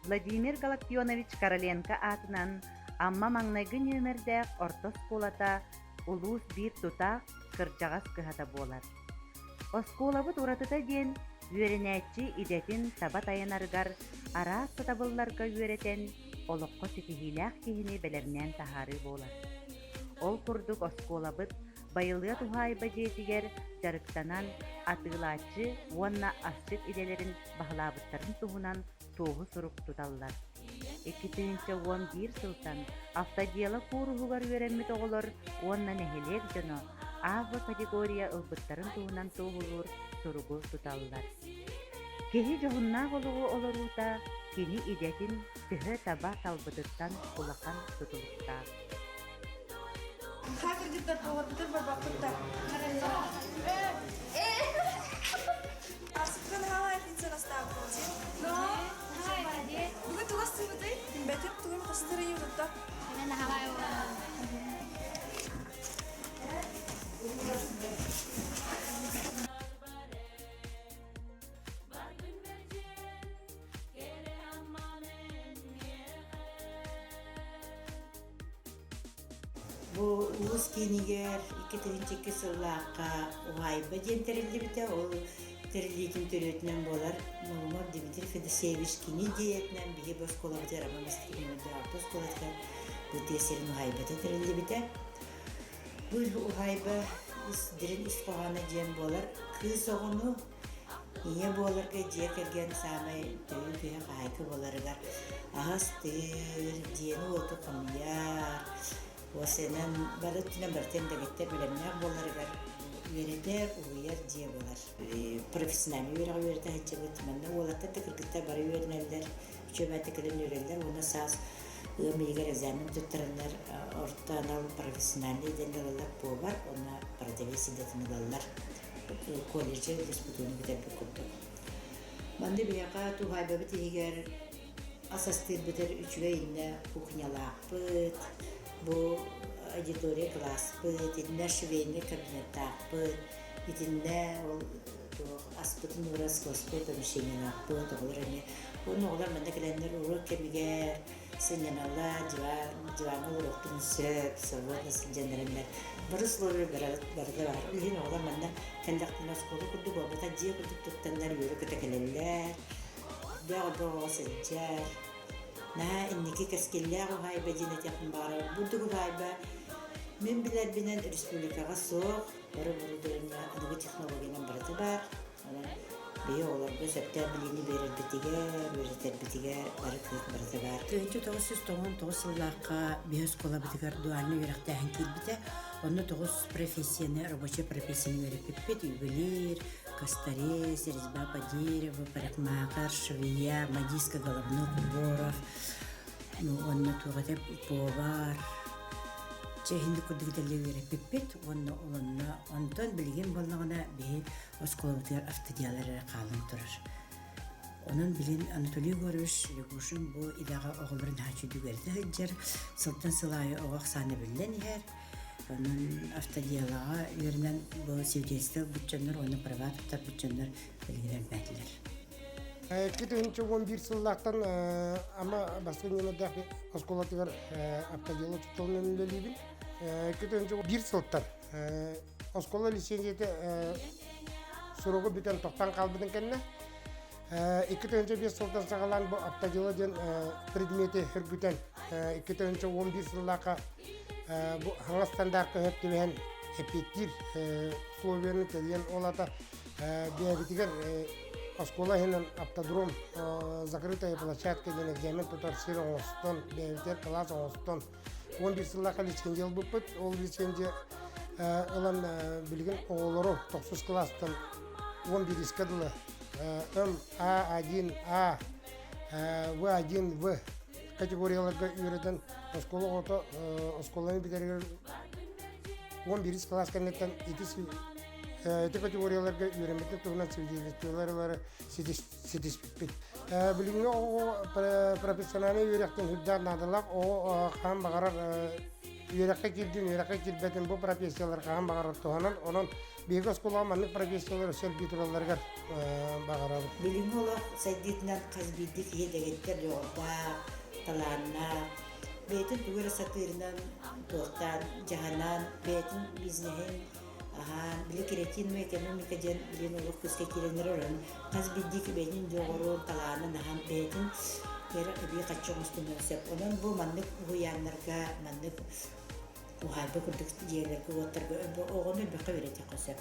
Владимир Галактионович Короленко атынан амма маңнайгы нөмердәк орто сколата улус бир тута кыржагас кыһата буолар. Осколабыт уратыта диэн үөренәччи идетин таба таянаргар араас сатабылларга үөретен олоққо ситихилээх киһини белернэн тахары буолар. Ол курдук осколабыт байылыа тухайба диэтигер жарыктанан атыылааччы уонна асчык иделерин баһылаабыттарын туһунан туoһу сурук туталлар. 2011 сылтан автодела кууруһугар үөрэммит оҕолор уонна нэһилиэк дьоно АВ категория ылбыттарын туһунан туоһулуур суругу туталлар. Киһи дьоһуннаах олугу олоруута кини идэтин тыһы таба талбытыттан улахан тутулуктаах. Хакер диттер поводтер бабакта. Арсыктан хавай финцен астап болди. Но, хайди. Бүгүн тугасы бути. Бетеп тугун костары юрутта. Мен хавай. Бу улус кинигер 2002 сыллаакка уайба диэн терилди бите, ол терилдиитин төрөтүнөн болар. Нурмар Дмитрий Федосеевич кини диэтнен биги босколабытер амамастырмында босколатка бу тесерин уайбата терилди бите. Бу уайба дирин исқоғаны диэн болар. Кыз оғыну ие боларга дие келген самай тöyü күйе қайкы боларыгар. Ағастыр, диэни оту қамияр. Осенен барытына бартен дагеттер билемнер боларыгар үйретер, уйер дие болар. Профессиональный үйрәгә үйрәтә хәтчебет менә олатта текиргәттә бары үйрәнәләр. Чөбәте килен үйрәнәләр, уны саз мигәр экзамен тоттыралар, ортанал профессиональный дәлилләр бар, уны продавец идәтен алалар. Колледжде диспутуны битеп курды. Менде бияка тухайба битигәр асастыр битер 3гә инне кухнялапыт. Bu auditoria класс пыт, итинде швейный кабинеттак пыт, итинде ол аспытын урас класспы помещениялак пыт, оғылар әне. Оны оғылар мәнде келендер урок кемигер, сынянала, диваны уроктың сөп, соводны сылжандарындар. Бары словер барды бар. Үлген оғылар мәнде кәлдақтың асколы күрді болбата дие күрдік тұттандар үйрі көті келелер, бәғылды оға сылжар. На инники кескелләр уһайба динетяхын бары. Будуг уһайба мен билер бинен республикага соқ, бары дөрүнә адыгы технологиянан барыты бар. Бие оларга сәптә билини берер битигә бары кыйк барыты бар. 1999 елларга биос кола битигәр дуальны йөрәктәһен килбите. Онны 9 профессияны, рабочий профессияны вереп ювелир, косторез, резьба по дереву, парикмахер, швея, модистка головных уборов, онны тугатеп повар. Чехинди курдугитерлер вереп онны онтон билген болнагына бе осколотер автодиалары калын турар. Onun bilin Anatoliy Gorbaç Luguş'un bu ilağa oğulların haçıdı verdi hıcır. Sıltın sılayı oğaq sanı bilen yer. Onun автодиалаға үйерінен бұл севдесті bütçenler, оны права тұтар bütçenler білгерелмәділер. 2011 сыллақтан ama басқа немедегі осколатығар автодиала тұтылын önündeliydim. 2001 сылттан оскола лицензияты сұруғы бүтен тоқтан қалбыдың кәнне. 2005 сылттан сағалан бұл автодиала ден предметі хүргітен 2011 сыллаққа bu hangi standartı heptiğen epitir Slovenya tediyen olata biabitiger askola hemen aptodrom закрытая площадка где экзамен тутар сир Остон биабитер класс Остон 11 yıllık лицензия бупыт ол лицензия olan bilgin oğulları 9 klastan 11 iskadlı A1A V1V kategoriyalarga öğreten oskolaны bitirген 11 класс кеннеттен эти категорияларга үйренмекте турган свидетельстволары сетиспит. Билгенге профессиональный үйректен хүддар надылак о хам багарар үйрекке килдин, үйрекке килбетин бу профессиялар хам багарар туганан онун Биһиги оскуолаҕа маннык профессиялар өссөр битуралларгар бағарабыт. Билин олох сайдитнан казбидик хедегеттер жолда таланна бетин тугара сатырынан тохтан жаһанан бетин бизнесин били креативный экономика ден билин олох көскө киренер орон казбидик бетин жогору таланы нахан бетин кер би каччоңустун өсөп онон бу маннык уяннарга маннык ухайбы курдук жерлерге отторго огону бөкө берете косеп